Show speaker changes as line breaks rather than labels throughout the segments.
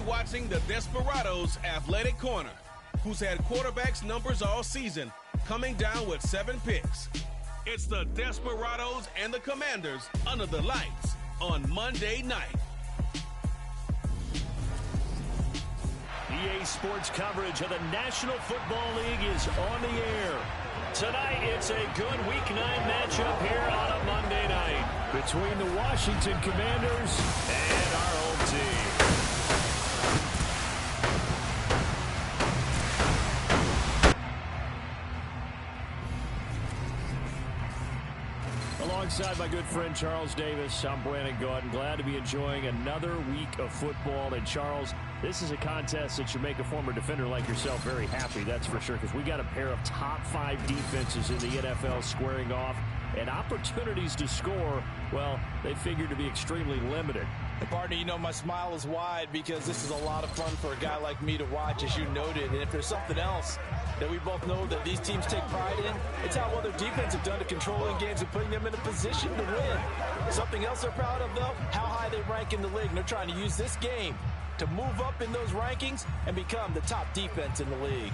watching the Desperados Athletic Corner, who's had quarterbacks numbers all season, coming down with 7 picks. It's the Desperados and the Commanders under the lights on Monday night.
EA Sports coverage of the National Football League is on the air. Tonight, it's a good Week 9 matchup here on a Monday night between the Washington Commanders and our home team. Alongside my good friend Charles Davis, I'm Brandon Gordon. Glad to be enjoying another week of football. And Charles, this is a contest that should make a former defender like yourself very happy, that's for sure, because we got a pair of top 5 defenses in the NFL squaring off, and opportunities to score, well, they figure to be extremely limited.
Partner, you know my smile is wide because this is a lot of fun for a guy like me to watch, as you noted. And if there's something else that we both know that these teams take pride in, it's how well their defense have done to controlling games and putting them in a position to win. Something else they're proud of, though, how high they rank in the league. And they're trying to use this game to move up in those rankings and become the top defense in the league.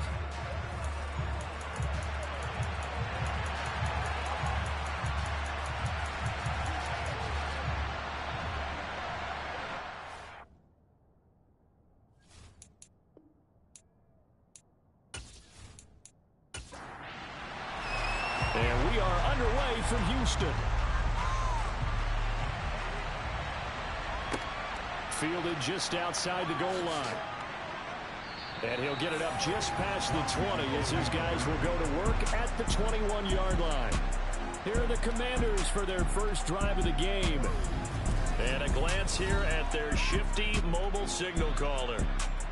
And we are underway from Houston. Fielded just outside the goal line. And he'll get it up just past the 20 as his guys will go to work at the 21-yard line. Here are the Commanders for their first drive of the game. And a glance here at their shifty mobile signal caller.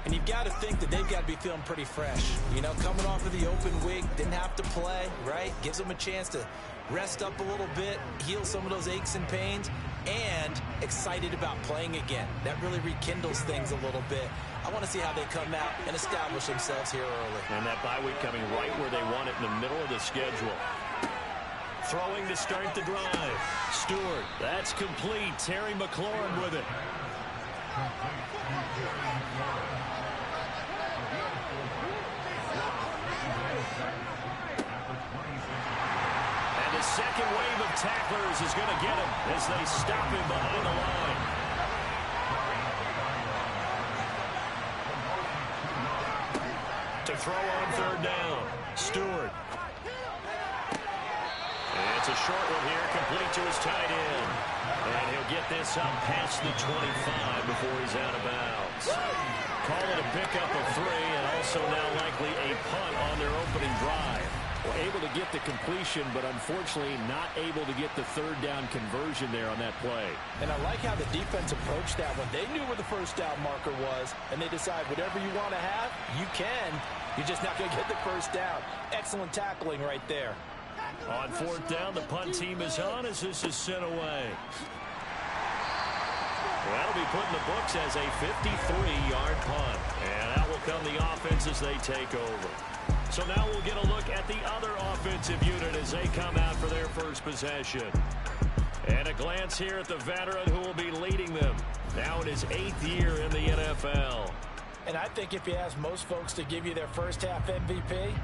And you've got to think that they've got to be feeling pretty fresh. You know, coming off of the open week, didn't have to play, right? Gives them a chance to rest up a little bit, heal some of those aches and pains, and excited about playing again. That really rekindles things a little bit. I want to see how they come out and establish themselves here early.
And that bye week coming right where they want it, in the middle of the schedule. Throwing to start the drive. Stewart, that's complete. Terry McLaurin with it. And the second wave of tacklers is going to get him as they stop him behind the line. To throw on third down. Stewart. And it's a short one here, complete to his tight end. And he'll get this up past the 25 before he's out of bounds. Call it a pickup of 3, and also now likely a punt on their opening drive. Well, able to get the completion, but unfortunately not able to get the third down conversion there on that play.
And I like how the defense approached that one. They knew where the first down marker was, and they decide whatever you want to have, you can. You're just not going to get the first down. Excellent tackling right there.
On fourth down, the punt team is on as this is sent away. Well, that'll be put in the books as a 53-yard punt. And that will come the offense as they take over. So now we'll get a look at the other offensive unit as they come out for their first possession. And a glance here at the veteran who will be leading them. Now in his 8th year in the NFL.
And I think if you ask most folks to give you their first half MVP,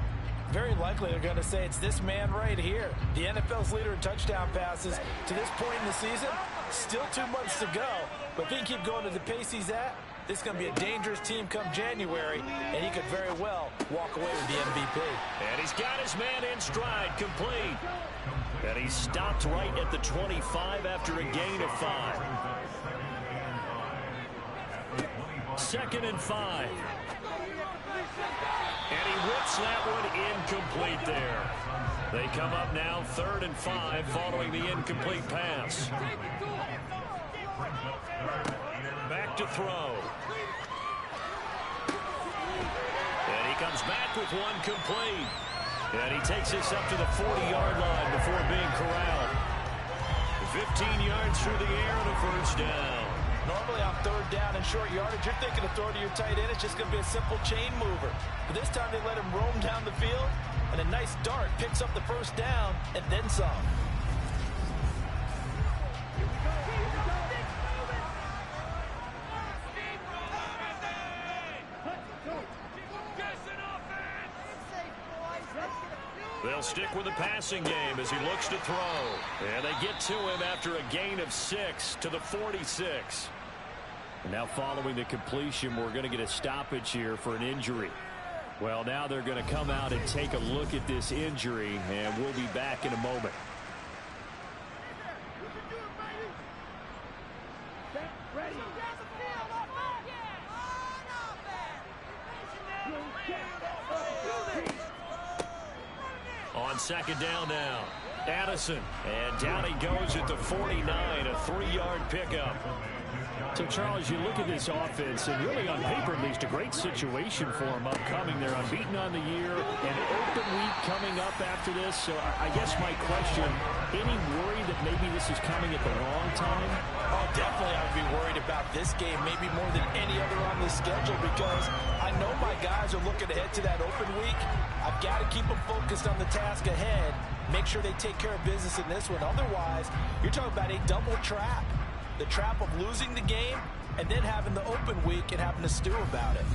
very likely they're going to say it's this man right here. The NFL's leader in touchdown passes to this point in the season. Still 2 months to go. But if he can keep going at the pace he's at, this is going to be a dangerous team come January, and he could very well walk away with the MVP.
And he's got his man in stride, complete. And he stopped right at the 25 after a gain of 5. 2nd and 5. And he whips that one incomplete there. They come up now 3rd and 5 following the incomplete pass. Back to throw. And he comes back with one complete. And he takes this up to the 40-yard line before being corralled. 15 yards through the air and a first down.
Normally on third down and short yardage, you're thinking of throwing to your tight end. It's just going to be a simple chain mover. But this time they let him roam down the field, and a nice dart picks up the first down and then some.
They'll stick with the passing game as he looks to throw. And they get to him after a gain of 6 to the 46. And now following the completion, we're going to get a stoppage here for an injury. Well, now they're going to come out and take a look at this injury, and we'll be back in a moment. On second down now, Addison, and down he goes at the 49, a 3-yard pickup. So, Charles, you look at this offense, and really on paper, at least, a great situation for them upcoming. They're unbeaten on the year, an open week coming up after this. So, I guess my question, any worry that maybe this is coming at the wrong time?
Oh, definitely I would be worried about this game, maybe more than any other on the schedule, because I know my guys are looking ahead to that open week. I've got to keep them focused on the task ahead, make sure they take care of business in this one. Otherwise, you're talking about a double trap. The trap of losing the game and then having the open week and having to stew about it.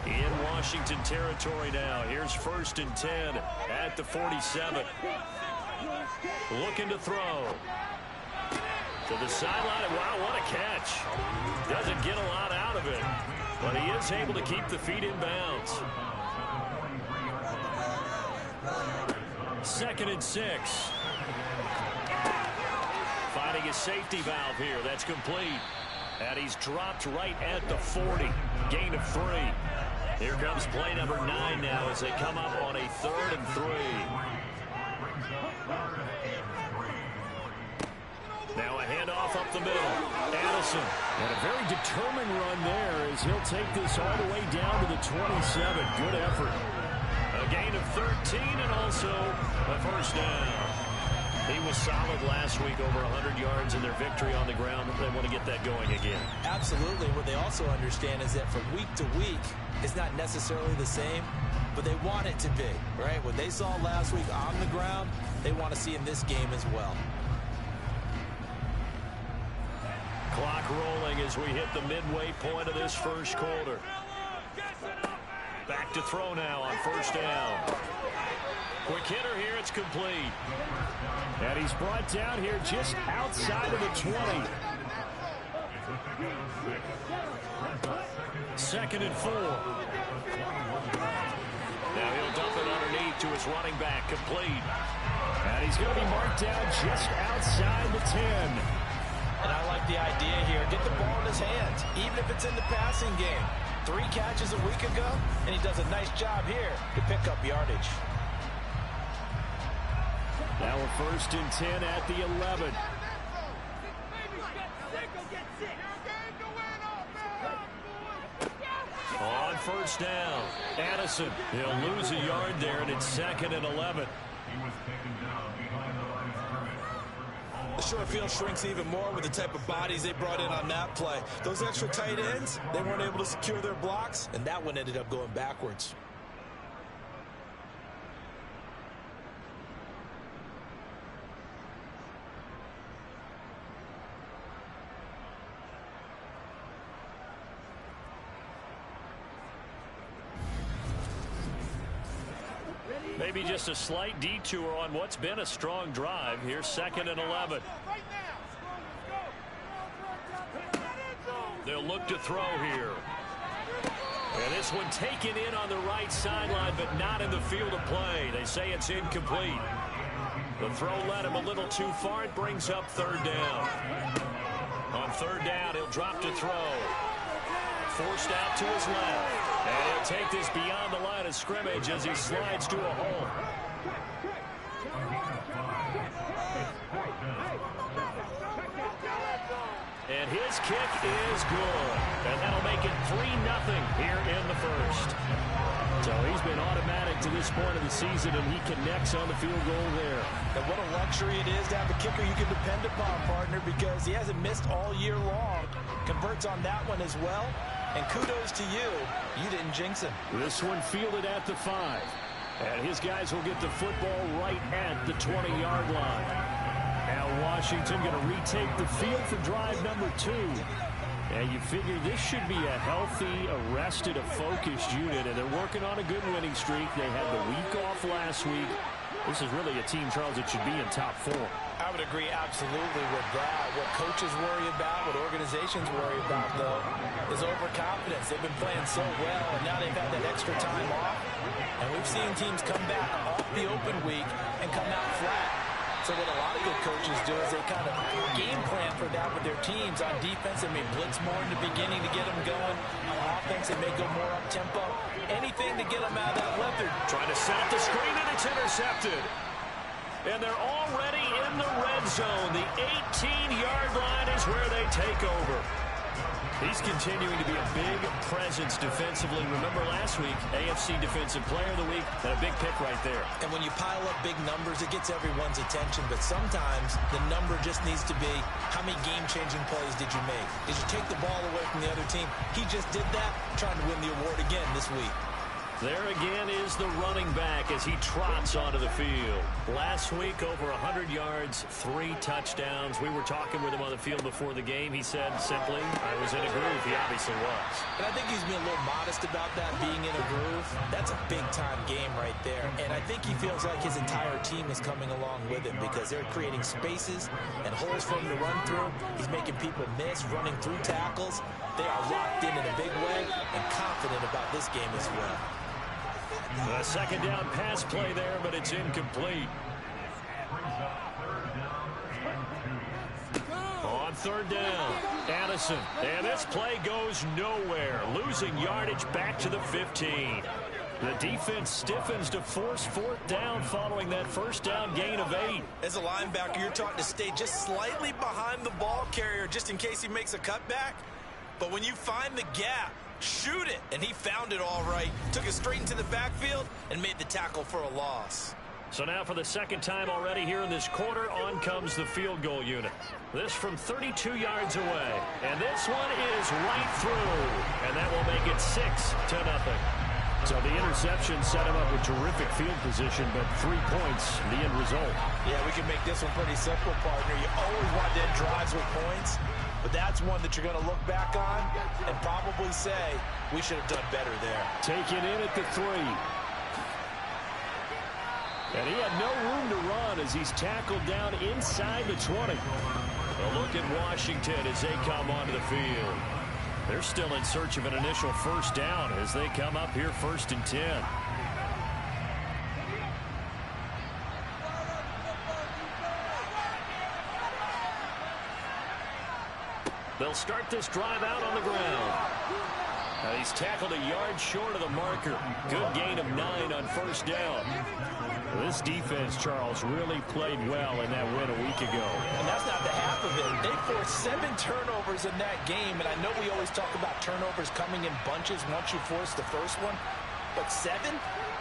In Washington territory now. Here's 1st and 10 at the 47. Looking to throw. To the sideline. Wow, what a catch. Doesn't get a lot out of it, but he is able to keep the feet in bounds. 2nd and 6. Finding his safety valve here. That's complete. And he's dropped right at the 40. Gain of 3. Here comes play number 9 now as they come up on a 3rd and 3. Now a handoff up the middle. Addison. And a very determined run there as he'll take this all the way down to the 27. Good effort. A gain of 13 and also a 1st down. He was solid last week, over 100 yards in their victory on the ground. They want to get that going again.
Absolutely. What they also understand is that from week to week, it's not necessarily the same, but they want it to be, right? What they saw last week on the ground, they want to see in this game as well.
Clock rolling as we hit the midway point of this first quarter. Back to throw now on 1st down. Quick hitter here, it's complete. And he's brought down here just outside of the 20. 2nd and 4. Now he'll dump it underneath to his running back, complete. And he's going to be marked down just outside the 10.
And I like the idea here. Get the ball in his hands, even if it's in the passing game. 3 catches a week ago, and he does a nice job here to pick up yardage.
Now a 1st and 10 at the 11. On 1st down, Addison. He'll lose a yard there, and it's 2nd and 11.
The short field shrinks even more with the type of bodies they brought in on that play. Those extra tight ends, they weren't able to secure their blocks, and that one ended up going backwards.
Maybe just a slight detour on what's been a strong drive. Here's 2nd and 11. They'll look to throw here. And this one taken in on the right sideline, but not in the field of play. They say it's incomplete. The throw led him a little too far. It brings up 3rd down. On 3rd down, he'll drop to throw. Forced out to his left. And he'll take this beyond the line of scrimmage as he slides to a hole. And his kick is good. And that'll make it 3-0 here in the 1st. So he's been automatic to this point of the season, and he connects on the field goal there.
And what a luxury it is to have a kicker you can depend upon, partner, because he hasn't missed all year long. Converts on that one as well. And kudos to you. You didn't jinx him.
This one fielded at the 5. And his guys will get the football right at the 20-yard line. Now Washington going to retake the field for drive number 2. And you figure this should be a healthy, arrested, a focused unit, and they're working on a good winning streak. They had the week off last week. This is really a team, Charles, that should be in top 4.
I would agree absolutely with that. What coaches worry about, what organizations worry about, though, is overconfidence. They've been playing so well, and now they've had that extra time off. And we've seen teams come back off the open week and come out flat. So what a lot of good coaches do is they kind of game plan for that with their teams. On defense, they may blitz more in the beginning to get them going. On offense, they may go more up-tempo. Anything to get them out of that leather.
Trying to set up the screen, and it's intercepted. And they're already in the red zone. The 18-yard line is where they take over. He's continuing to be a big presence defensively. Remember last week, AFC Defensive Player of the Week, and a big pick right there.
And when you pile up big numbers, it gets everyone's attention. But sometimes the number just needs to be, how many game-changing plays did you make? Did you take the ball away from the other team? He just did that, trying to win the award again this week.
There again is the running back as he trots onto the field. Last week, over 100 yards, 3 touchdowns. We were talking with him on the field before the game. He said simply, I was in a groove. He obviously was.
And I think he's being a little modest about that, being in a groove. That's a big-time game right there. And I think he feels like his entire team is coming along with him because they're creating spaces and holes for him to run through. He's making people miss, running through tackles. They are locked in a big way and confident about this game as well.
A second down pass play there, but it's incomplete. On third down, Addison. And this play goes nowhere. Losing yardage back to the 15. The defense stiffens to force fourth down following that first down gain of 8.
As a linebacker, you're taught to stay just slightly behind the ball carrier just in case he makes a cutback. But when you find the gap, shoot it. And he found it all right. Took it straight into the backfield and made the tackle for a loss.
So now for the second time already here in this quarter, on comes the field goal unit. This from 32 yards away. And this one is right through. And that will make it 6-0. So the interception set him up with terrific field position, but 3 points, the end result.
Yeah, we can make this one pretty simple, partner. You always want to end drives with points. But that's one that you're going to look back on and probably say, we should have done better there.
Taken in at the 3. And he had no room to run as he's tackled down inside the 20. A look at Washington as they come onto the field. They're still in search of an initial first down as they come up here 1st and 10. They'll start this drive out on the ground. Now he's tackled a yard short of the marker. Good gain of 9 on first down. This defense, Charles, really played well in that win a week ago.
And that's not the half of it. They forced 7 turnovers in that game. And I know we always talk about turnovers coming in bunches once you force the first one. But 7?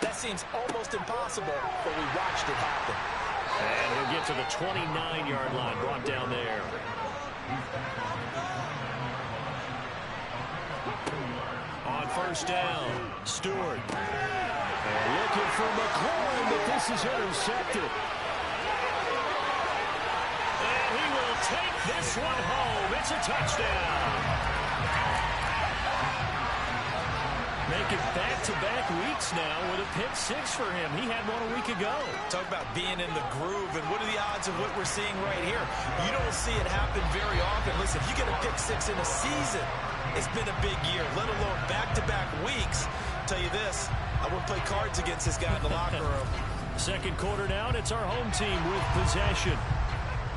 That seems almost impossible. But we watched it happen.
And he'll get to the 29-yard line, brought down there. On first down, Stewart. And looking for McLaurin, but this is intercepted. And he will take this one home. It's a touchdown. Making back-to-back weeks now with a pick 6 for him. He had one a week ago.
Talk about being in the groove, and what are the odds of what we're seeing right here? You don't see it happen very often. Listen, if you get a pick 6 in a season, it's been a big year, let alone back-to-back weeks. I'll tell you this, I wouldn't play cards against this guy in the locker room.
Second quarter now, and it's our home team with possession.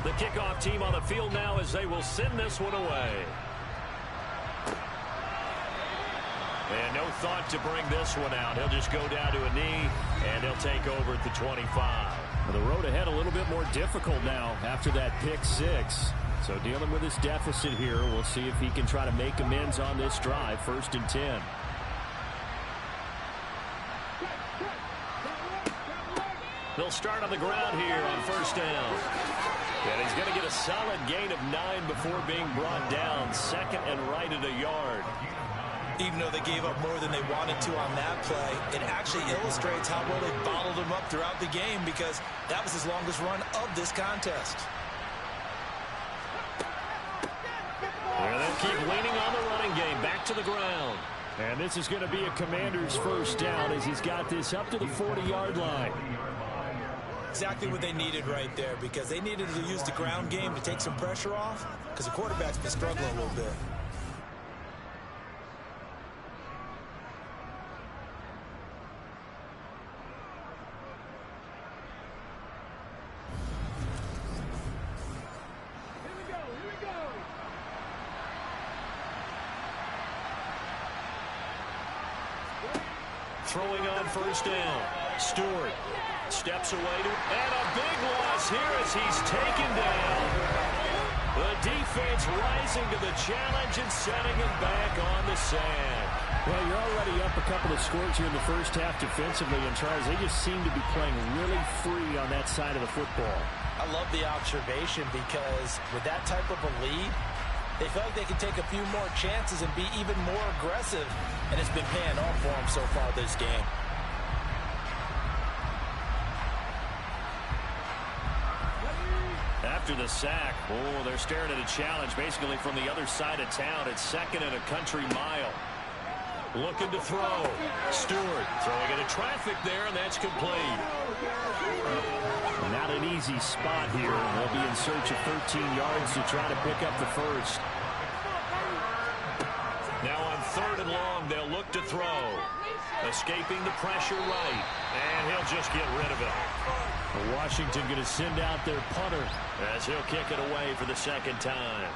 The kickoff team on the field now as they will send this one away. And no thought to bring this one out. He'll just go down to a knee, and he'll take over at the 25. The road ahead a little bit more difficult now after that pick 6. So dealing with this deficit here, we'll see if he can try to make amends on this drive. 1st and 10. They'll start on the ground here on first down. And he's going to get a solid gain of 9 before being brought down. 2nd and right at a yard.
Even though they gave up more than they wanted to on that play, it actually illustrates how well they bottled him up throughout the game because that was his longest run of this contest.
And then keep leaning on the running game. Back to the ground.
And this is going to be a Commander's first down as he's got this up to the 40-yard line.
Exactly what they needed right there, because they needed to use the ground game to take some pressure off, because the quarterback's been struggling a little bit.
Throwing on first down. Stewart steps away and a big loss here as he's taken down. The defense rising to the challenge and setting him back on the sand.
Well, you're already up a couple of scores here in the first half defensively, and Charles, they just seem to be playing really free on that side of the football.
I love the observation, because with that type of a lead, they feel like they can take a few more chances and be even more aggressive, and it's been paying off for them so far this game.
After the sack, they're staring at a challenge basically from the other side of town. It's second and a country mile. Looking to throw. Stewart throwing into traffic there, and that's complete.
Not an easy spot here. They'll be in search of 13 yards to try to pick up the first.
Now on third and long, they'll look to throw. Escaping the pressure right, and he'll just get rid of it.
Washington going to send out their punter
as he'll kick it away for the second time.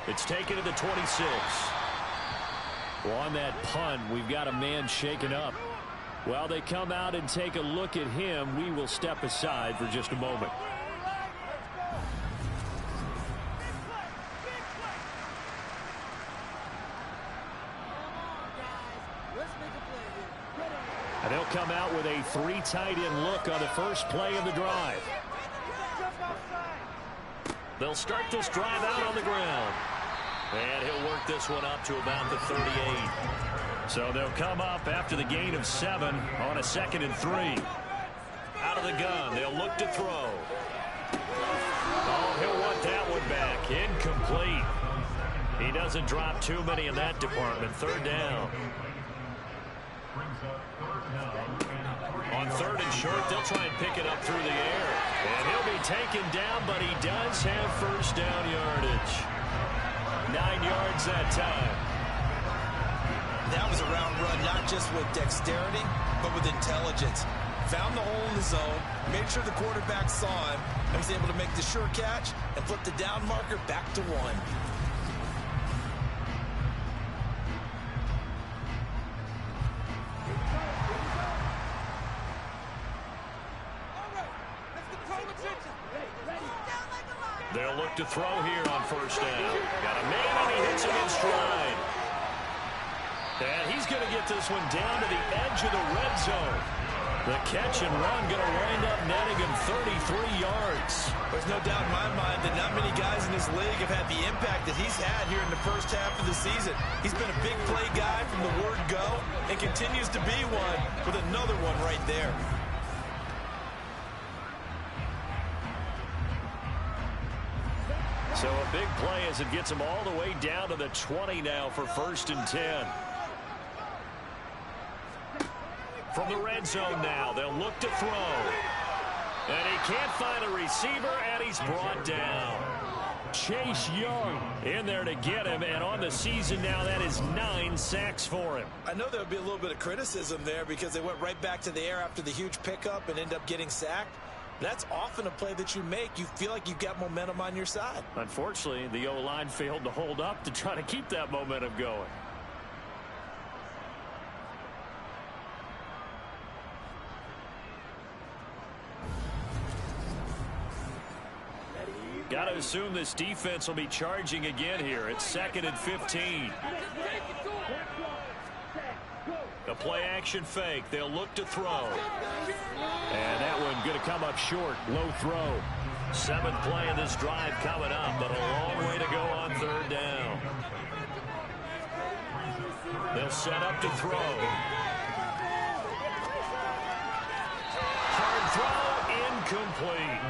It's taken to the 26.
Well, on that punt, we've got a man shaken up. While they come out and take a look at him, we will step aside for just a moment. And they'll come out with a 3 tight end look on the first play of the drive.
They'll start this drive out on the ground. And he'll work this one up to about the 38. So they'll come up after the gain of 7 on a 2nd and 3. Out of the gun, they'll look to throw. Oh, he'll want that one back. Incomplete. He doesn't drop too many in that department. Third down. On third and short, they'll try and pick it up through the air. And he'll be taken down, but he does have first down yardage. 9 yards that time.
That was a round run, not just with dexterity, but with intelligence. Found the hole in the zone, made sure the quarterback saw him, and was able to make the sure catch and flip the down marker back to 1.
They'll look to throw here on first down. Got a man, and he hits him in stride. And he's going to get this one down to the edge of the red zone. The catch and run going to wind up netting him 33 yards.
There's no doubt in my mind that not many guys in this league have had the impact that he's had here in the first half of the season. He's been a big play guy from the word go and continues to be one with another one right there.
So a big play as it gets him all the way down to the 20 now for first and 10. From the red zone now, they'll look to throw. And he can't find a receiver, and he's brought down. Chase Young in there to get him, and on the season now, that is 9 sacks for him.
I know there would be a little bit of criticism there because they went right back to the air after the huge pickup and end up getting sacked. That's often a play that you make. You feel like you've got momentum on your side.
Unfortunately, the O-line failed to hold up to try to keep that momentum going.
Got to assume this defense will be charging again here. It's 2nd and 15. A play-action fake. They'll look to throw.
And that one going to come up short. Low throw.
7th play of this drive coming up, but a long way to go on third down. They'll set up to throw. Hard throw, incomplete.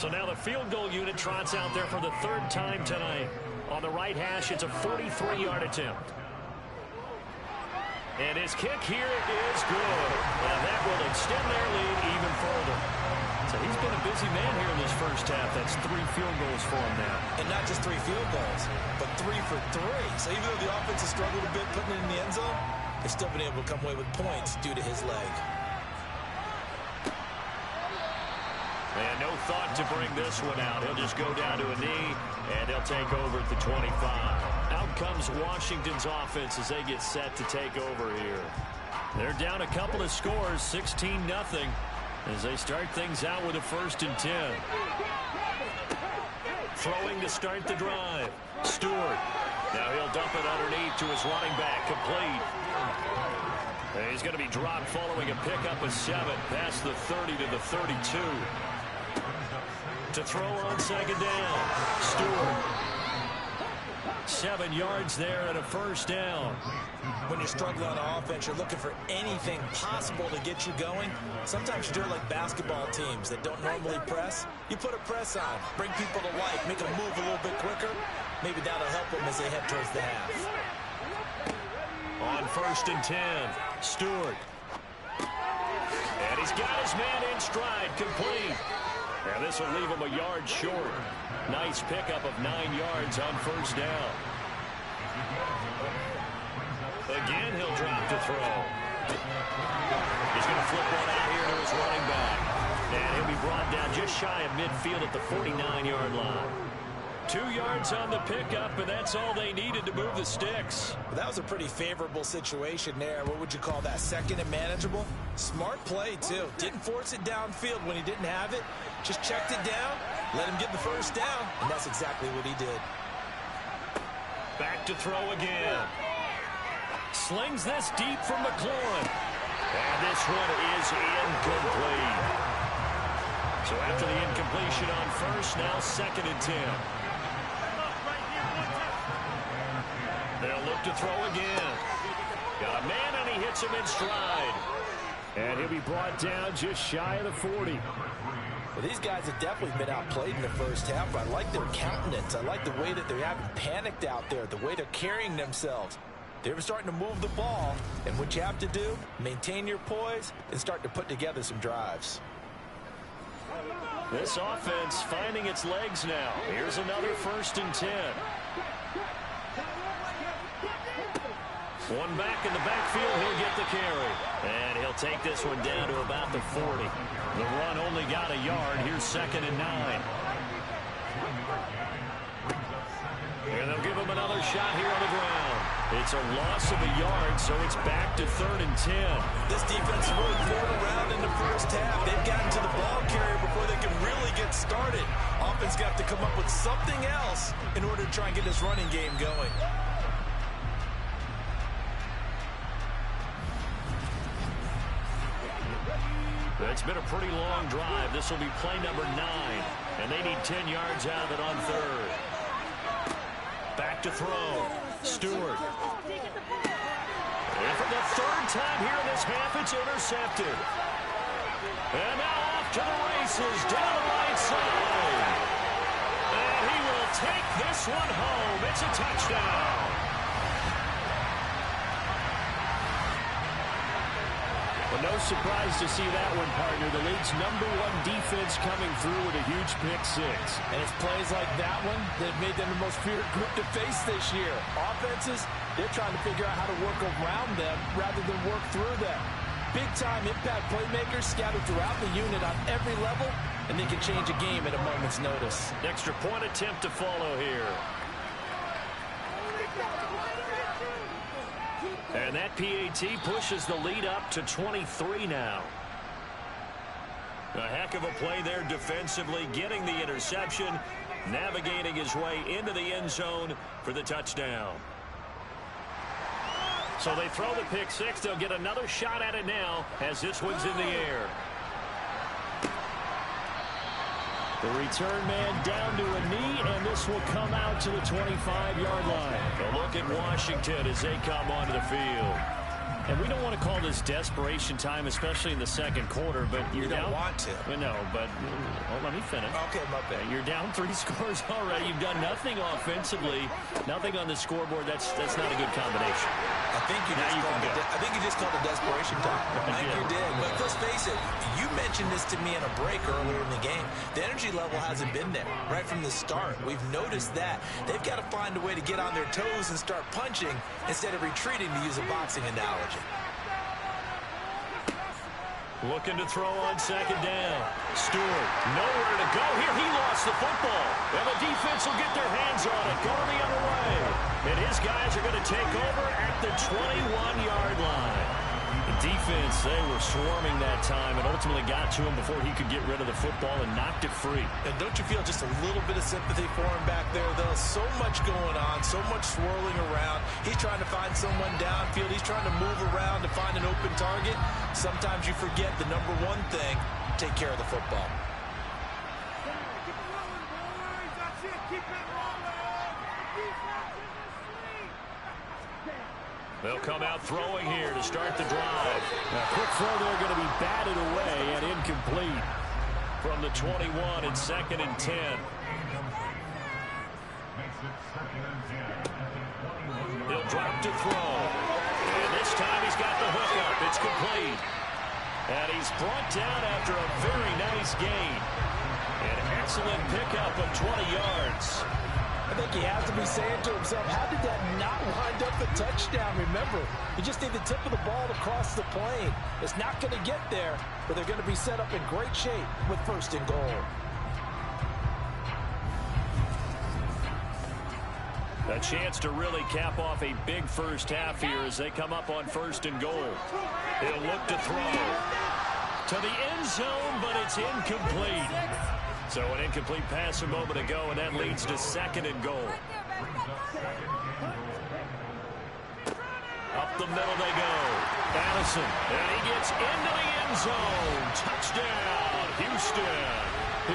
So now the field goal unit trots out there for the third time tonight. On the right hash, it's a 43-yard attempt. And his kick here is good. And that will extend their lead even further. So he's been a busy man here in this first half. That's 3 field goals for him now.
And not just 3 field goals, but 3 for 3. So even though the offense has struggled a bit putting it in the end zone, they've still been able to come away with points due to his leg.
And no thought to bring this one out. He'll just go down to a knee, and they'll take over at the 25. Out comes Washington's offense as they get set to take over here. They're down a couple of scores, 16-0, as they start things out with a 1st and 10. Throwing to start the drive. Stewart. Now he'll dump it underneath to his running back, complete. And he's going to be dropped following a pickup of 7 past the 30 to the 32. To throw on 2nd down. Stewart. 7 yards there and a 1st down.
When you're struggling on offense, you're looking for anything possible to get you going. Sometimes you do it like basketball teams that don't normally press. You put a press on, bring people to life, make them move a little bit quicker. Maybe that'll help them as they head towards the half.
On 1st and 10, Stewart. And he's got his man in stride, complete. And this will leave him a yard short. Nice pickup of 9 yards on 1st down. Again, he'll drop to throw. He's going to flip one out here to his running back. And he'll be brought down just shy of midfield at the 49-yard line. 2 yards on the pickup, and that's all they needed to move the sticks.
Well, that was a pretty favorable situation there. What would you call that? 2nd and manageable? Smart play, too. Didn't force it downfield when he didn't have it. Just checked it down, let him get the 1st down, and that's exactly what he did.
Back to throw again. Slings this deep from McLaurin. And this one is incomplete. So after the incompletion on 1st, now 2nd and 10. They'll look to throw again. Got a man, and he hits him in stride. And he'll be brought down just shy of the 40.
Well, these guys have definitely been outplayed in the first half, but I like their countenance. I like the way that they haven't panicked out there, the way they're carrying themselves. They're starting to move the ball, and what you have to do, maintain your poise and start to put together some drives.
This offense finding its legs now. Here's another 1st and 10. One back in the backfield, he'll get the carry. And he'll take this one down to about the 40. The run only got a yard. Here's 2nd and 9. And they'll give him another shot here on the ground. It's a loss of a yard, so it's back to 3rd and 10.
This defense really fought around in the first half. They've gotten to the ball carrier before they can really get started. Offense got to come up with something else in order to try and get this running game going.
It's been a pretty long drive. This will be play number 9. And they need 10 yards out of it on 3rd. Back to throw. Stewart. And for the 3rd time here in this half, it's intercepted. And now off to the races down the right side. And he will take this one home. It's a touchdown.
Well, no surprise to see that one, partner. The league's #1 defense coming through with a huge pick 6.
And it's plays like that one that have made them the most feared group to face this year. Offenses, they're trying to figure out how to work around them rather than work through them. Big-time impact playmakers scattered throughout the unit on every level, and they can change a game at a moment's notice.
Extra point attempt to follow here. And that PAT pushes the lead up to 23 now. A heck of a play there defensively, getting the interception, navigating his way into the end zone for the touchdown. So they throw the pick 6. They'll get another shot at it now as this one's in the air.
The return man down to a knee, and this will come out to the 25-yard line.
A look at Washington as they come onto the field.
And we don't want to call this desperation time, especially in the second quarter, but
you don't want to.
No, but let me finish.
Okay, my bad.
You're down 3 scores already. You've done nothing offensively, nothing on the scoreboard. That's not a good combination.
I think you just called it desperation time. I think you did. But let's face it, you mentioned this to me in a break earlier in the game. The energy level hasn't been there right from the start. We've noticed that. They've got to find a way to get on their toes and start punching instead of retreating, to use a boxing analogy.
Looking to throw on second down. Stewart, nowhere to go here. He lost the football. And the defense will get their hands on it. Going the other way. And his guys are going to take over at the 21-yard line. The defense, they were swarming that time and ultimately got to him before he could get rid of the football and knocked it free.
And don't you feel just a little bit of sympathy for him back there, though? So much going on, so much swirling around. He's trying to find someone downfield. He's trying to move around to find an open target. Sometimes you forget the number one thing, take care of the football.
They'll come out throwing here to start the drive. A quick throw there going to be batted away and incomplete from the 21 and 2nd and 10. He'll drop to throw. And this time he's got the hook up. It's complete. And he's brought down after a very nice gain. An excellent pickup of 20 yards.
I think he has to be saying to himself, how did that not wind up the touchdown? Remember, you just need the tip of the ball to cross the plane. It's not going to get there, but they're going to be set up in great shape with 1st and goal.
A chance to really cap off a big first half here as they come up on 1st and goal. He'll look to throw to the end zone, but it's incomplete. So an incomplete pass a moment ago, and that leads to 2nd and goal. Up the middle they go. Addison, and he gets into the end zone. Touchdown, Houston.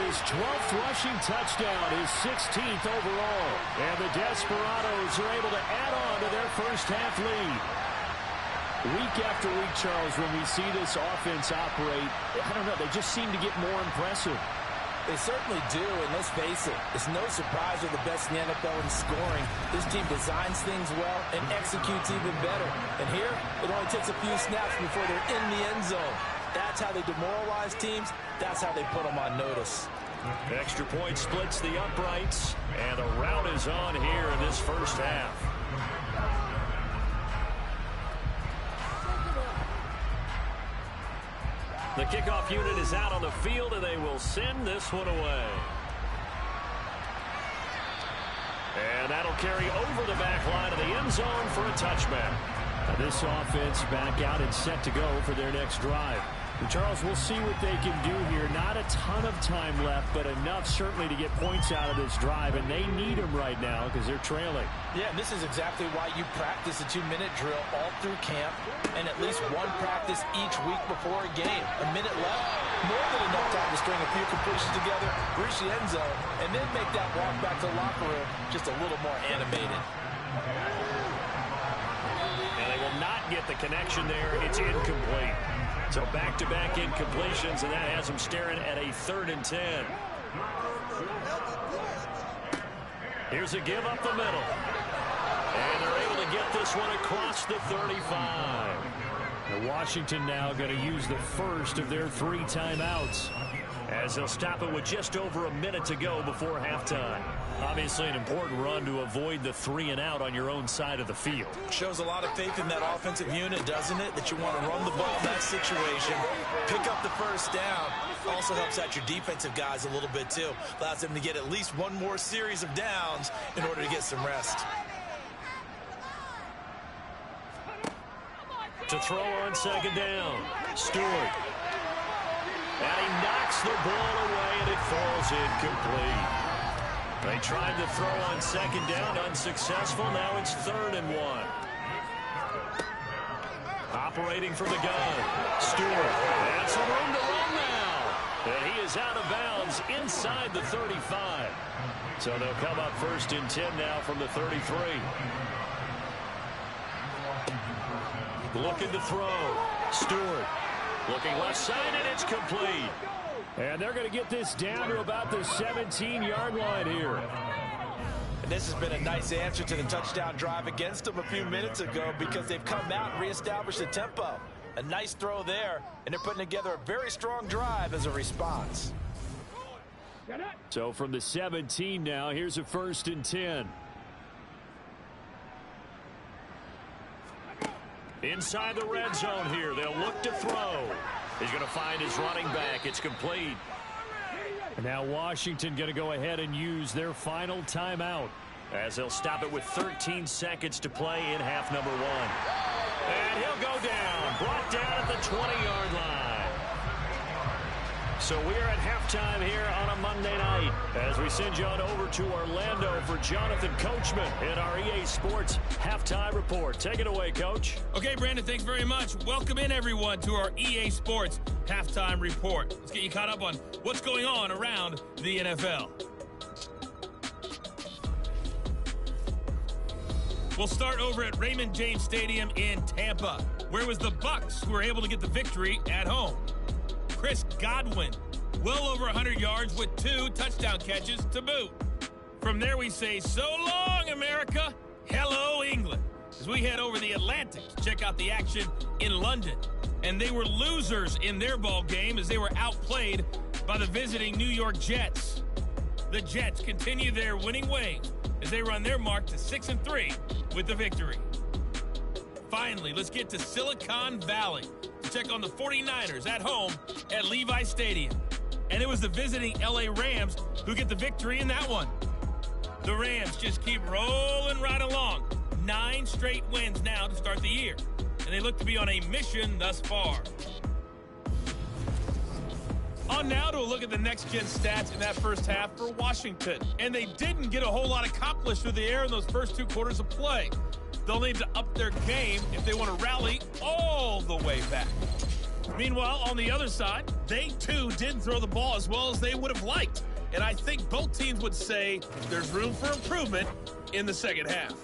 His 12th rushing touchdown, his 16th overall. And the Desperados are able to add on to their first half lead. Week after week, Charles, when we see this offense operate, I don't know, they just seem to get more impressive.
They certainly do, and let's face it, it's no surprise they're the best in the NFL in scoring. This team designs things well and executes even better. And here, it only takes a few snaps before they're in the end zone. That's how they demoralize teams. That's how they put them on notice.
Extra point splits the uprights, and the rout is on here in this first half. The kickoff unit is out on the field, and they will send this one away. And that'll carry over the back line of the end zone for a touchback. This offense back out and set to go for their next drive. And Charles, we'll see what they can do here. Not a ton of time left, but enough certainly to get points out of this drive, and they need them right now because they're trailing.
Yeah, and this is exactly why you practice a 2-minute drill all through camp and at least one practice each week before a game. A minute left, more than enough time to string a few completions together, reach the end zone, and then make that walk back to the locker room just a little more animated.
And they will not get the connection there. It's incomplete. So back-to-back incompletions, and that has them staring at a 3rd and 10. Here's a give up the middle. And they're able to get this one across the 35. And Washington now going to use the first of their 3 timeouts, as they'll stop it with just over a minute to go before halftime. Obviously an important run to avoid the 3 and out on your own side of the field.
Shows a lot of faith in that offensive unit, doesn't it? That you want to run the ball in that situation, pick up the first down. Also helps out your defensive guys a little bit too. Allows them to get at least one more series of downs in order to get some rest.
To throw on 2nd down, Stewart. And he knocks the ball away, and it falls incomplete. They tried to throw on 2nd down, unsuccessful. Now it's 3rd and 1. Operating from the gun, Stewart. That's some room to run now. And he is out of bounds inside the 35. So they'll come up 1st and 10 now from the 33.
Looking to throw. Stewart. Looking left side, and it's complete.
And they're going to get this down to about the 17-yard line here.
And this has been a nice answer to the touchdown drive against them a few minutes ago because they've come out and reestablished the tempo. A nice throw there, and they're putting together a very strong drive as a response.
So from the 17 now, here's a 1st and 10.
Inside the red zone here. They'll look to throw. He's going to find his running back. It's complete.
And now Washington going to go ahead and use their final timeout,
as they'll stop it with 13 seconds to play in half number 1. And he'll go down. Brought down at the 20-yard line. So we're at halftime here on a Monday night as we send you on over to Orlando for Jonathan Coachman in our EA Sports Halftime Report. Take it away, Coach.
Okay, Brandon, thanks very much. Welcome in, everyone, to our EA Sports Halftime Report. Let's get you caught up on what's going on around the NFL. We'll start over at Raymond James Stadium in Tampa, where it was the Bucs who were able to get the victory at home. Chris Godwin, well over 100 yards with 2 touchdown catches to boot. From there, we say, so long, America. Hello, England. As we head over the Atlantic to check out the action in London. And they were losers in their ball game as they were outplayed by the visiting New York Jets. The Jets continue their winning ways as they run their mark to 6-3 with the victory. Finally, let's get to Silicon Valley to check on the 49ers at home at Levi Stadium. And it was the visiting LA Rams who get the victory in that one. The Rams just keep rolling right along. 9 straight wins now to start the year. And they look to be on a mission thus far. On now to a look at the next-gen stats in that first half for Washington. And they didn't get a whole lot accomplished through the air in those first 2 quarters of play. They'll need to up their game if they want to rally all the way back. Meanwhile, on the other side, they too didn't throw the ball as well as they would have liked. And I think both teams would say there's room for improvement in the second half.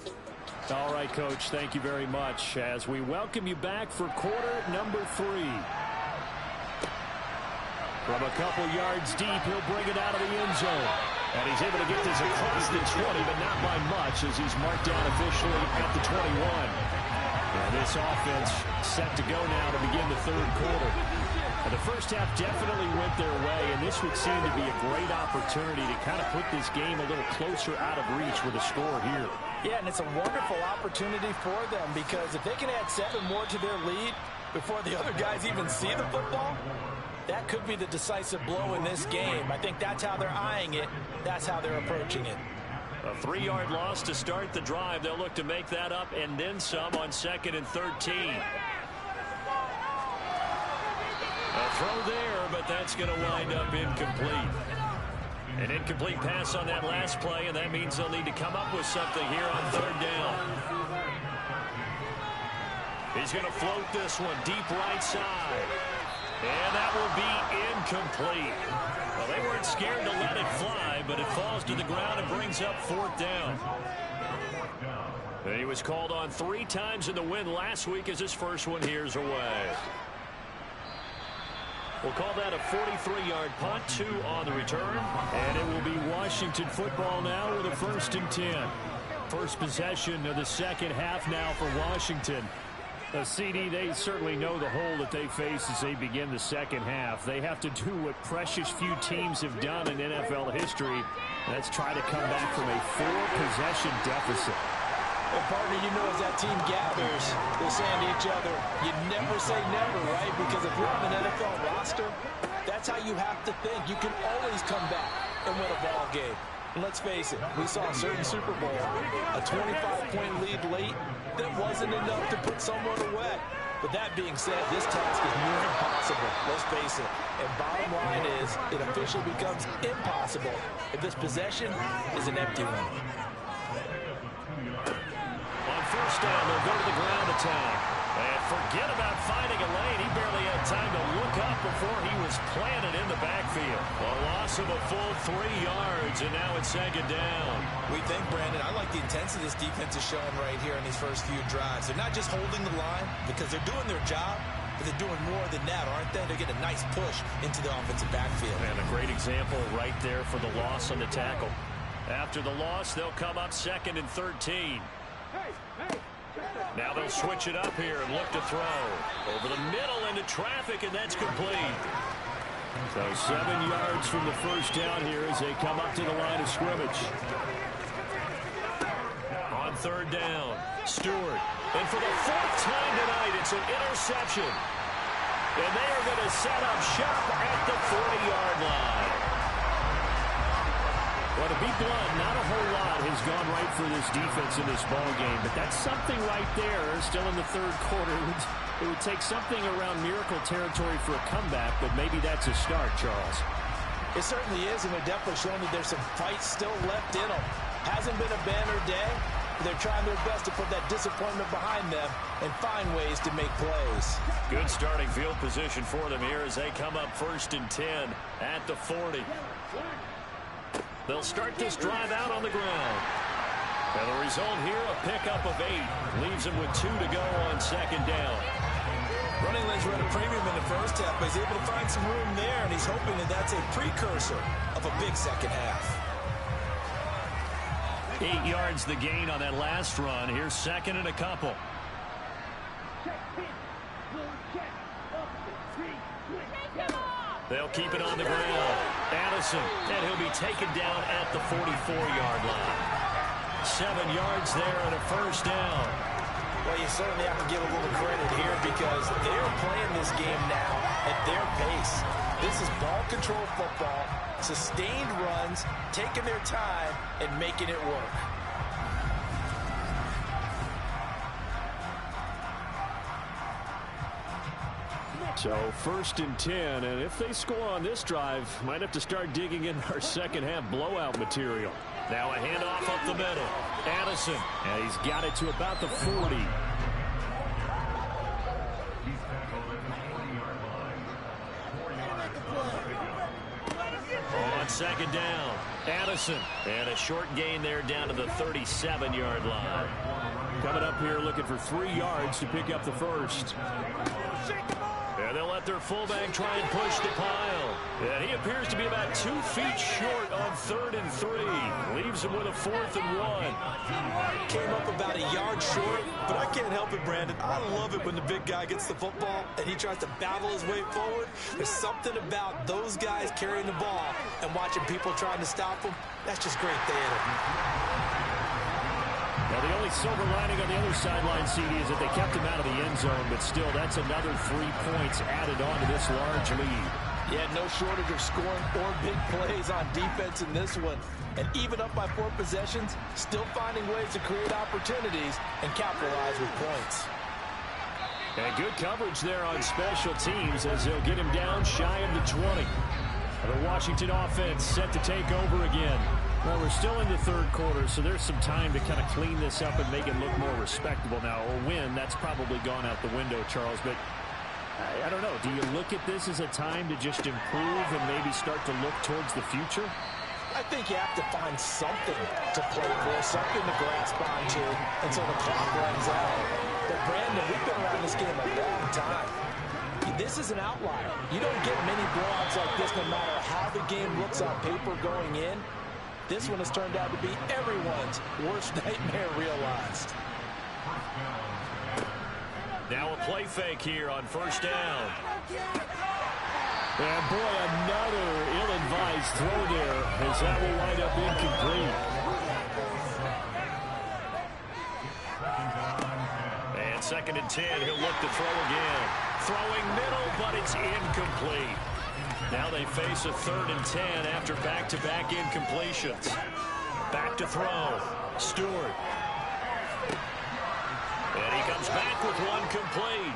All right, Coach, thank you very much as we welcome you back for quarter number 3. From a couple yards deep, he'll bring it out of the end zone. And he's able to get this across the 20, but not by much as he's marked down officially at the 21. And this offense set to go now to begin the third quarter. And the first half definitely went their way, and this would seem to be a great opportunity to kind of put this game a little closer out of reach with a score here.
Yeah, and it's a wonderful opportunity for them because if they can add 7 more to their lead before the other guys even see the football, that could be the decisive blow in this game. I think that's how they're eyeing it. That's how they're approaching it.
A 3-yard loss to start the drive. They'll look to make that up and then some on 2nd and 13. A throw there, but that's going to wind up incomplete. An incomplete pass on that last play, and that means they'll need to come up with something here on 3rd down. He's going to float this one deep right side. And that will be incomplete. Well, they weren't scared to let it fly, but it falls to the ground and brings up 4th down. And he was called on 3 times in the win last week as his first one here's away. We'll call that a 43-yard punt, 2 on the return.
And it will be Washington football now with a 1st and 10. First possession of the second half now for Washington. CD, they certainly know the hole that they face as they begin the second half. They have to do what precious few teams have done in NFL history. That's try to come back from a 4-possession deficit.
Well, partner, you know as that team gathers, they're saying to each other, you never say never, right? Because if you're on an NFL roster, that's how you have to think. You can always come back and win a ball game. And let's face it, we saw a certain Super Bowl, a 25-point lead late that wasn't enough to put someone away. But that being said, this task is near impossible, let's face it. And bottom line is, it officially becomes impossible if this possession is an empty one.
On 1st down, they'll go to the ground attack. And forget about finding a lane. He barely had time to look up before he was planted in the backfield. A loss of a full 3 yards, and now it's second down.
We think, Brandon, I like the intensity this defense is showing right here in these first few drives. They're not just holding the line because they're doing their job, but they're doing more than that, aren't they? They're getting a nice push into the offensive backfield.
And a great example right there for the loss on the tackle. After the loss, they'll come up 2nd and 13. Now they'll switch it up here and look to throw. Over the middle into traffic, and that's complete. So 7 yards from the first down here as they come up to the line of scrimmage. On 3rd down, Stewart. And for the 4th time tonight, it's an interception. And they are going to set up shop at the 40-yard line. Well, to be blunt, not a whole lot has gone right for this defense in this ball game, but that's something right there. Still in the 3rd quarter. It would take something around miracle territory for a comeback, but maybe that's a start, Charles.
It certainly is, and they're definitely showing that there's some fight still left in them. Hasn't been a banner day, but they're trying their best to put that disappointment behind them and find ways to make plays. Good starting field position for them here as they come up 1st and 10 at the 40. They'll start this drive out on the ground. And the result here, a pickup of 8. Leaves them with 2 to go on 2nd down. Running lanes were at a premium in the first half, but he's able to find some room there, and he's hoping that that's a precursor of a big second half. 8 yards the gain on that last run. Here's 2nd and a couple. They'll keep it on the ground. Addison, and he'll be taken down at the 44-yard line. 7 yards there and a first down. Well, you certainly have to give a little credit here because they're playing this game now at their pace. This is ball control football, sustained runs, taking their time, and making it work.
So 1st and 10, and if they score on this drive, might have to start digging in our second half blowout material. Now a handoff up the middle. Addison, and he's got it to about the 40. On 2nd down, Addison, and a short gain there down to the 37-yard line. Coming up here looking for 3 yards to pick up the first. And they'll let their fullback try and push the pile. And he appears to be about 2 feet short on 3rd and 3. Leaves him with a 4th and 1.
Came up about a yard short, but I can't help it, Brandon. I love it when the big guy gets the football and he tries to battle his way forward. There's something about those guys carrying the ball and watching people trying to stop them. That's just great theater.
Now, the only silver lining on the other sideline, CD, is that they kept him out of the end zone, but still, that's another 3 points added on to this large lead.
Yeah, no shortage of scoring or big plays on defense in this one. And even up by 4 possessions, still finding ways to create opportunities and capitalize with points.
And good coverage there on special teams as they'll get him down shy of the 20. The Washington offense set to take over again. Well, we're still in the 3rd quarter, so there's some time to kind of clean this up and make it look more respectable now. A win, that's probably gone out the window, Charles. But I don't know. Do you look at this as a time to just improve and maybe start to look towards the future?
I think you have to find something to play for, something to grasp onto until the clock runs out. But, Brandon, we've been around this game a long time. This is an outlier. You don't get many blowouts like this no matter how the game looks on paper going in. This one has turned out to be everyone's worst nightmare realized.
Now a play fake here on 1st down. And boy, another ill-advised throw there as that will wind up incomplete. And 2nd and 10, he'll look to throw again. Throwing middle, but it's incomplete. Now they face a 3rd and 10 after back-to-back incompletions. Back to throw. Stewart. And he comes back with one complete.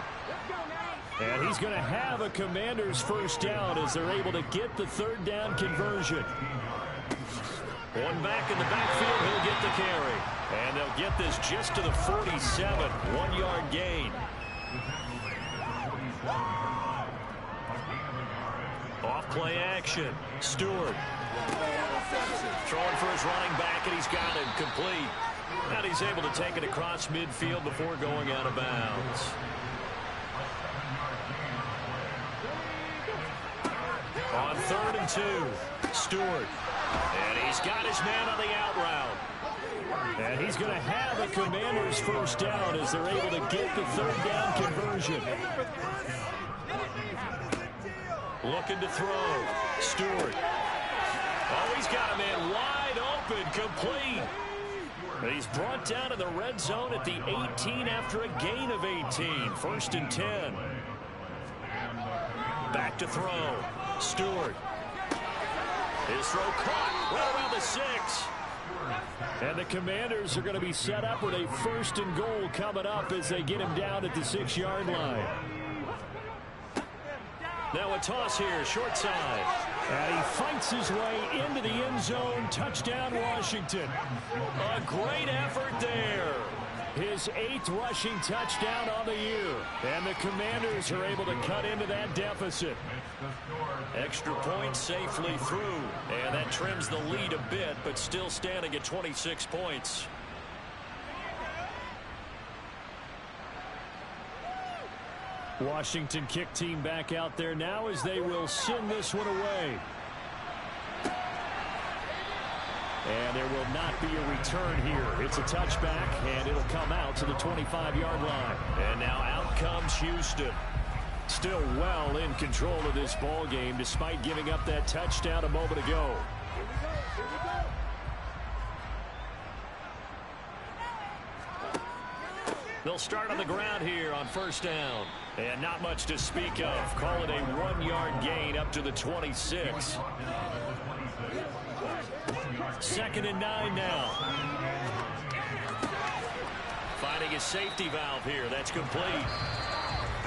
And he's going to have a Commanders first down as they're able to get the 3rd down conversion. One back in the backfield, he'll get the carry. And they'll get this just to the 47, 1-yard gain. Off play action. Stewart. Throwing for his running back, and he's got it complete. And he's able to take it across midfield before going out of bounds. On 3rd and 2, Stewart. And he's got his man on the out route.
And he's going to have a Commanders first down as they're able to get the 3rd down conversion.
Looking to throw. Stewart. Oh, he's got a man wide open, complete. But he's brought down to the red zone at the 18 after a gain of 18. 1st and 10. Back to throw. Stewart. His throw caught right around the 6.
And the Commanders are going to be set up with a 1st and goal coming up as they get him down at the 6-yard line.
Now a toss here, short side.
And he fights his way into the end zone. Touchdown, Washington.
A great effort there.
His 8th rushing touchdown on the year. And the Commanders are able to cut into that deficit.
Extra point safely through. And that trims the lead a bit, but still standing at 26 points.
Washington kick team back out there now as they will send this one away. And there will not be a return here. It's a touchback, and it'll come out to the 25-yard line.
And now out comes Houston.
Still well in control of this ball game despite giving up that touchdown a moment ago.
They'll start on the ground here on 1st down. And not much to speak of. Call it a 1-yard gain up to the 26. 2nd and 9 now. Finding his safety valve here. That's complete.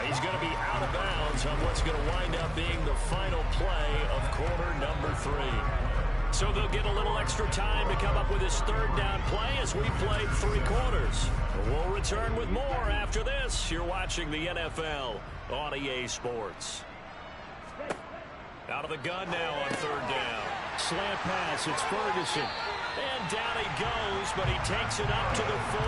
He's going to be out of bounds on what's going to wind up being the final play of quarter number 3. So they'll get a little extra time to come up with his 3rd down play as we played 3 quarters. We'll return with more after this. You're watching the NFL on EA Sports. Out of the gun now on 3rd down.
Slant pass, it's Ferguson.
And down he goes, but he takes it up to the 40.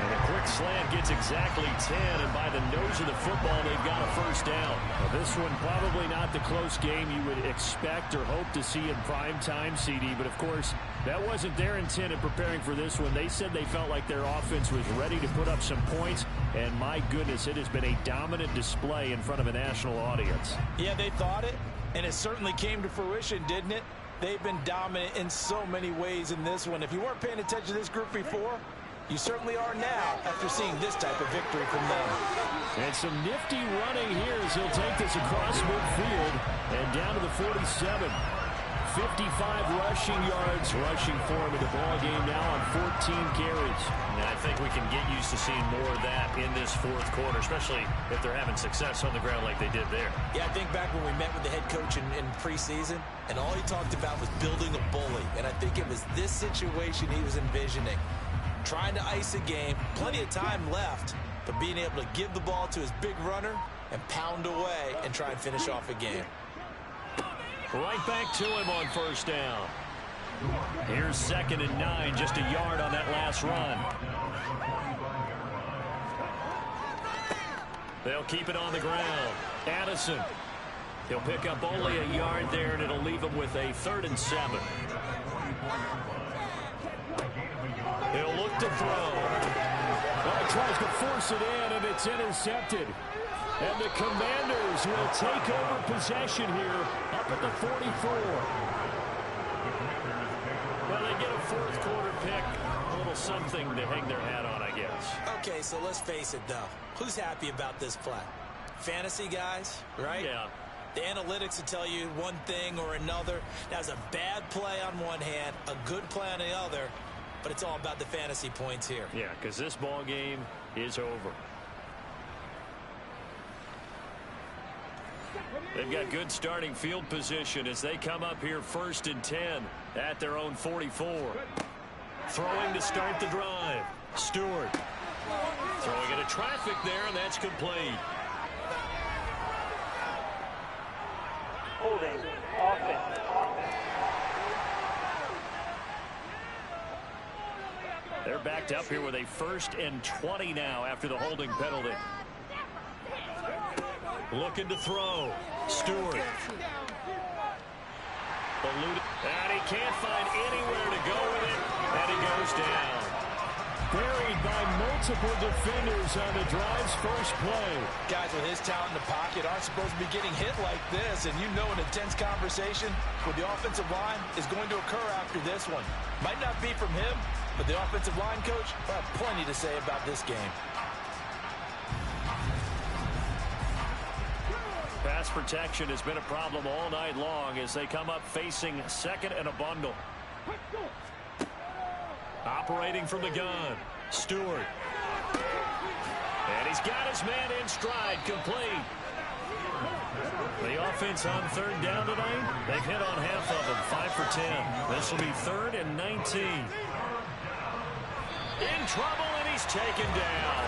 And a quick slant gets exactly 10, and by the nose of the football, they've got a 1st down. Now, this one probably not the close game you would expect or hope to see in prime time, CD, but of course, that wasn't their intent in preparing for this one. They said they felt like their offense was ready to put up some points, and my goodness, it has been a dominant display in front of a national audience.
Yeah, they thought it, and it certainly came to fruition, didn't it? They've been dominant in so many ways in this one. If you weren't paying attention to this group before, you certainly are now after seeing this type of victory from them.
And some nifty running here as he'll take this across midfield and down to the 47. 55 rushing yards rushing for him in the ball game now on 14 carries.
And I think we can get used to seeing more of that in this 4th quarter, especially if they're having success on the ground like they did there.
Yeah, I think back when we met with the head coach in preseason, and all he talked about was building a bully. And I think it was this situation he was envisioning. Trying to ice a game, plenty of time left, but being able to give the ball to his big runner and pound away and try and finish off a game.
Right back to him on 1st down. Here's 2nd and 9, just a yard on that last run. They'll keep it on the ground. Addison. He'll pick up only a yard there, and it'll leave him with a 3rd and 7. He'll look to throw.
Well, he tries to force it in, and it's intercepted. And the Commanders will take over possession here up at the 44.
Well, they get a 4th quarter pick. A little something to hang their hat on, I guess.
Okay, so let's face it, though. Who's happy about this play? Fantasy guys, right?
Yeah.
The analytics will tell you one thing or another. That's a bad play on one hand, a good play on the other, but it's all about the fantasy points here.
Yeah, because this ball game is over. They've got good starting field position as they come up here 1st and 10 at their own 44. Throwing to start the drive. Stewart. Throwing into traffic there, and that's complete.
Holding. Offense.
They're backed up here with a 1st and 20 now after the holding penalty. Looking to throw. Stewart. And he can't find anywhere to go with it, and he goes down.
Buried by multiple defenders on the drive's first play.
Guys with his talent in the pocket aren't supposed to be getting hit like this, and you know an intense conversation with the offensive line is going to occur after this one. Might not be from him, but the offensive line coach will have plenty to say about this game.
Pass protection has been a problem all night long as they come up facing 2nd and a bundle. Operating from the gun, Stewart. And he's got his man in stride, complete. The offense on 3rd down tonight, they've hit on half of them, 5 for 10. This will be 3rd and 19. In trouble, and he's taken down.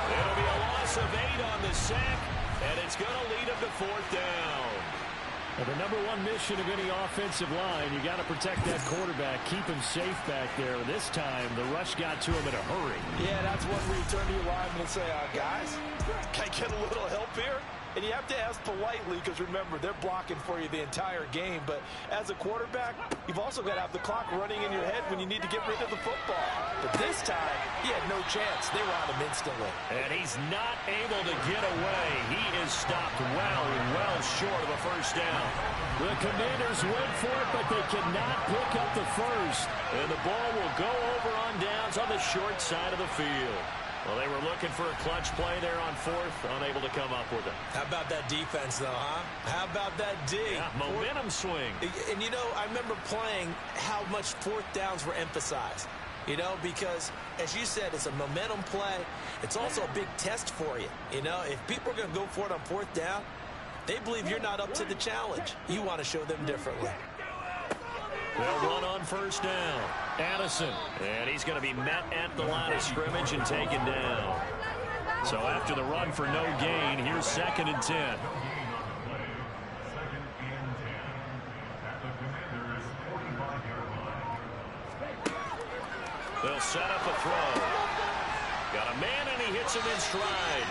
It'll be a loss of 8 on the sack, and it's going to lead him to 4th down.
Well, the number one mission of any offensive line, you got to protect that quarterback, keep him safe back there. This time, the rush got to him in a hurry.
Yeah, that's one where you turn to your lineman and say, guys, can I get a little help here? And you have to ask politely because, remember, they're blocking for you the entire game. But as a quarterback, you've also got to have the clock running in your head when you need to get rid of the football. But this time, he had no chance. They were on him instantly.
And he's not able to get away. He is stopped well short of a 1st down.
The Commanders went for it, but they cannot pick up the 1st.
And the ball will go over on downs on the short side of the field. Well, they were looking for a clutch play there on 4th, unable to come up with it.
How about that defense, though, huh? How about that D?
Yeah, momentum swing.
And, you know, I remember playing how much 4th downs were emphasized. You know, because, as you said, it's a momentum play. It's also a big test for you. You know, if people are going to go for it on 4th down, they believe you're not up to the challenge. You want to show them differently.
They'll run on 1st down. Addison. And he's going to be met at the line of scrimmage and taken down. So after the run for no gain, here's 2nd and 10. They'll set up a throw. Got a man, and he hits him in stride.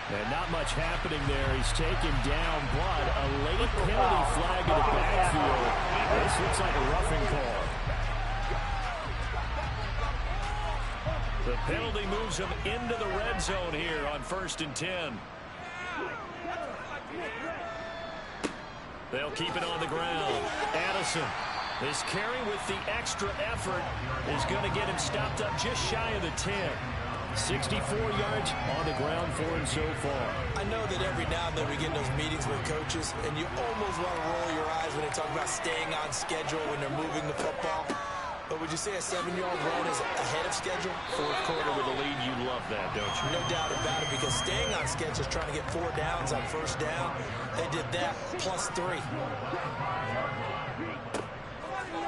And not much happening there. He's taken down, but a late penalty flag in the backfield. This looks like a roughing call.
The penalty moves him into the red zone here on 1st and 10. They'll keep it on the ground. Addison. This carry with the extra effort is going to get him stopped up just shy of the 10. 64 yards on the ground for him so far.
I know that every now and then we get in those meetings with coaches, and you almost want to roll your eyes when they talk about staying on schedule when they're moving the football. But would you say a 7-yard run is ahead of schedule?
4th quarter with a lead, you love that, don't you?
No doubt about it, because staying on schedule is trying to get 4 downs on 1st down. They did that plus 3.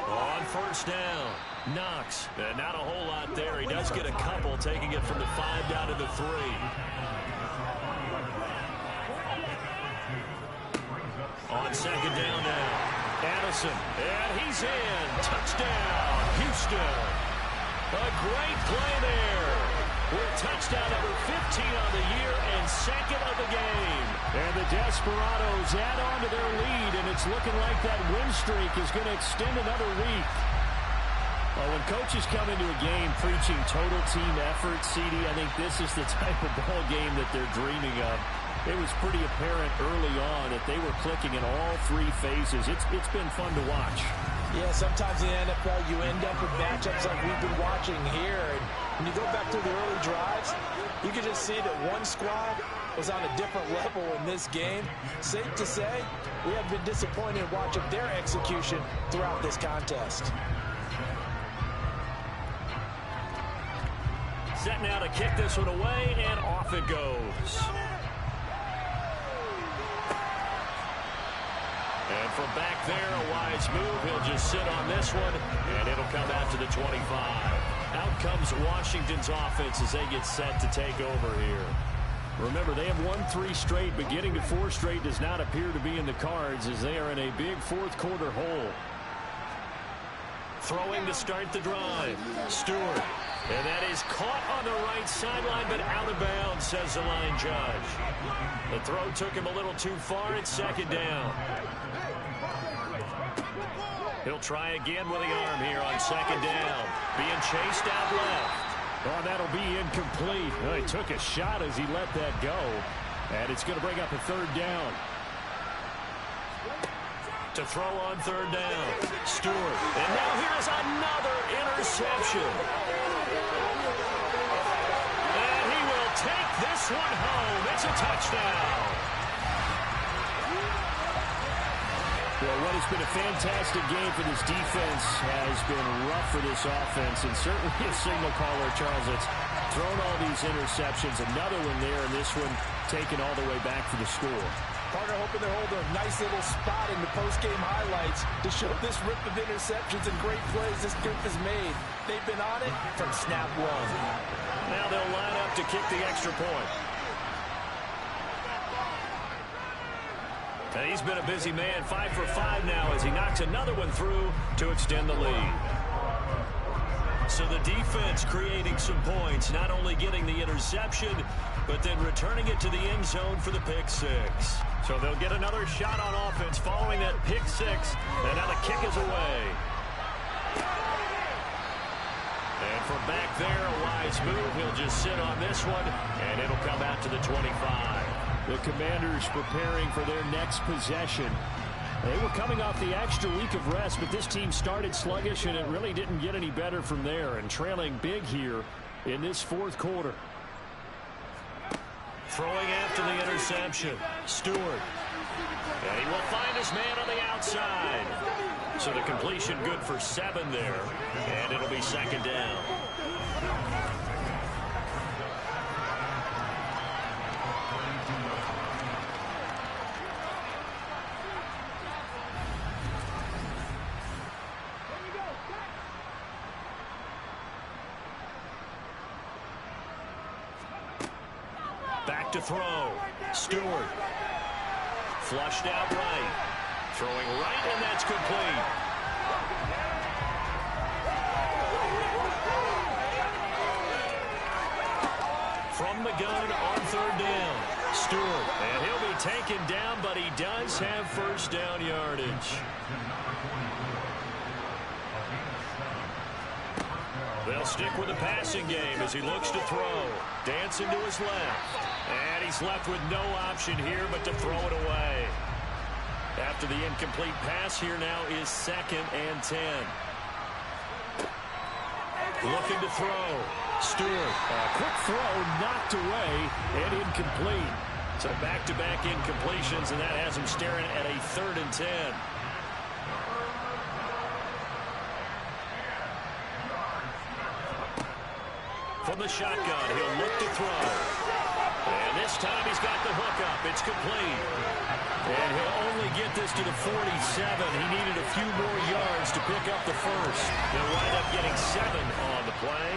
On 1st down, Knox. And not a whole lot there. He does get a couple, taking it from the 5 down to the 3. On 2nd down now. Addison, and he's in. Touchdown, Houston. A great play there. With touchdown number 15 on the year and 2nd of the game.
And the Desperados add on to their lead, and it's looking like that win streak is going to extend another week. Well, when coaches come into a game preaching total team effort, CD, I think this is the type of ball game that they're dreaming of. It was pretty apparent early on that they were clicking in all 3 phases. It's been fun to watch.
Yeah, sometimes in the NFL you end up with matchups like we've been watching here. And when you go back through the early drives, you can just see that one squad was on a different level in this game. Safe to say, we have been disappointed watching their execution throughout this contest.
Set now to kick this one away, and off it goes. And from back there, a wise move. He'll just sit on this one, and it'll come out to the 25. Out comes Washington's offense as they get set to take over here. Remember, they have won 3 straight, but getting to 4 straight does not appear to be in the cards as they are in a big fourth quarter hole. Throwing to start the drive. Stewart. And that is caught on the right sideline, but out of bounds, says the line judge. The throw took him a little too far. It's second down. He'll try again with the arm here on second down. Being chased out left. Oh, that'll be incomplete. Well, he took a shot as he let that go. And it's going to bring up a third down. To throw on third down. Stewart. And now here's another interception. And he will take this one home. It's a touchdown. Well, what has been a fantastic game for this defense has been rough for this offense, and certainly a signal caller, Charles, that's thrown all these interceptions. Another one there, and this one taken all the way back for the score.
Partner hoping they're holding a nice little spot in the post-game highlights to show this rip of interceptions and great plays this group has made. They've been on it from snap one.
Now they'll line up to kick the extra point. And he's been a busy man, 5 for 5 now as he knocks another one through to extend the lead. So the defense creating some points, not only getting the interception, but then returning it to the end zone for the pick six. So they'll get another shot on offense following that pick six, and now the kick is away. And from back there, a wise move. He'll just sit on this one, and it'll come out to the 25.
The Commanders preparing for their next possession. They were coming off the extra week of rest, but this team started sluggish, and it really didn't get any better from there, and trailing big here in this fourth quarter.
Throwing after the interception. Stewart. And he will find his man on the outside. So the completion good for 7 there, and it'll be second down. Back to throw. Stewart. Flushed out right. Throwing right, and that's complete. From the gun on third down. Stewart. And he'll be taken down, but he does have first down yardage. They'll stick with the passing game as he looks to throw. Dancing to his left. And he's left with no option here but to throw it away. After the incomplete pass, here now is 2nd and 10. Looking to throw. Stewart.
A quick throw knocked away and incomplete.
So back-to-back incompletions, and that has him staring at a 3rd and 10. From the shotgun, he'll look to throw. And this time he's got the hook up. It's complete. And he'll only get this to the 47. He needed a few more yards to pick up the first. He'll wind up getting 7 on the play.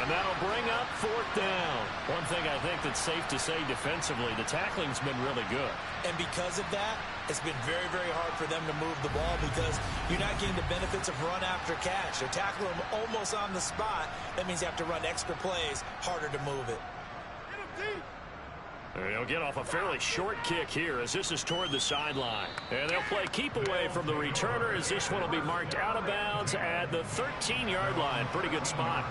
And that'll bring up 4th down. One thing I think that's safe to say defensively, the tackling's been really good.
And because of that, it's been very, very hard for them to move the ball because you're not getting the benefits of run after catch. They're tackling them almost on the spot. That means you have to run extra plays, harder to move it.
They'll get off a fairly short kick here as this is toward the sideline. And they'll play keep away from the returner as this one will be marked out of bounds at the 13-yard line. Pretty good spot.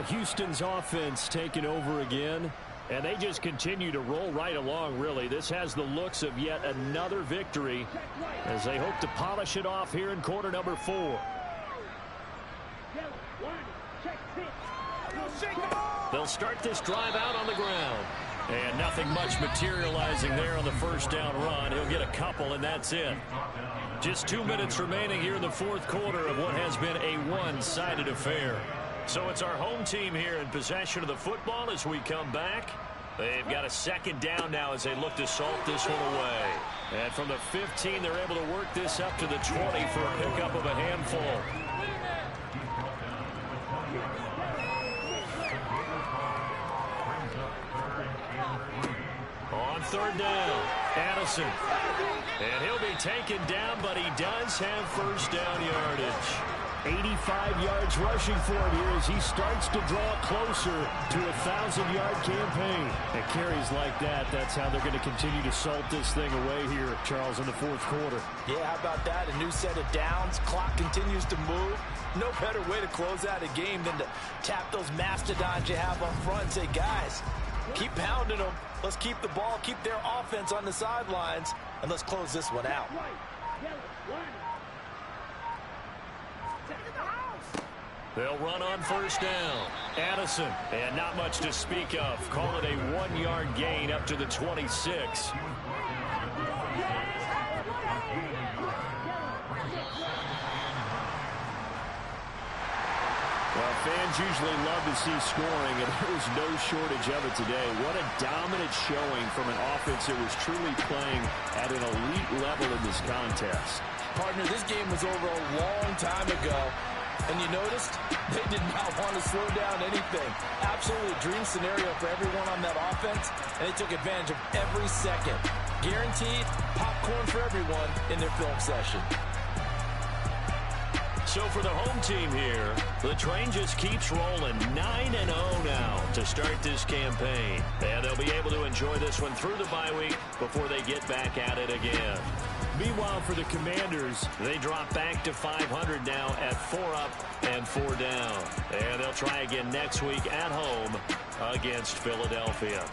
Houston's offense taking over again, and they just continue to roll right along, really. This has the looks of yet another victory as they hope to polish it off here in quarter number 4.
They'll start this drive out on the ground. And nothing much materializing there on the first down run. He'll get a couple, and that's it. Just 2 minutes remaining here in the fourth quarter of what has been a one-sided affair. So it's our home team here in possession of the football as we come back. They've got a second down now as they look to salt this one away. And from the 15, they're able to work this up to the 20 for a pickup of a handful. On third down, Addison. And he'll be taken down, but he does have first down yardage.
85 yards rushing for him here as he starts to draw closer to a 1,000-yard campaign. And carries like that, that's how they're going to continue to salt this thing away here, Charles, in the fourth quarter.
Yeah, how about that? A new set of downs. Clock continues to move. No better way to close out a game than to tap those mastodons you have up front and say, guys, keep pounding them. Let's keep the ball, keep their offense on the sidelines, and let's close this one out.
They'll run on first down. Addison, and not much to speak of. Call it a 1-yard gain up to the 26.
Well, fans usually love to see scoring, and there was no shortage of it today. What a dominant showing from an offense that was truly playing at an elite level in this contest.
Partner, this game was over a long time ago. And you noticed they did not want to slow down anything. Absolutely a dream scenario for everyone on that offense, and they took advantage of every second. Guaranteed popcorn for everyone in their film session.
So for the home team here, the train just keeps rolling 9-0 now to start this campaign. And they'll be able to enjoy this one through the bye week before they get back at it again.
Meanwhile, for the Commanders,
they drop back to 500 now at 4 up and 4 down. And they'll try again next week at home against Philadelphia.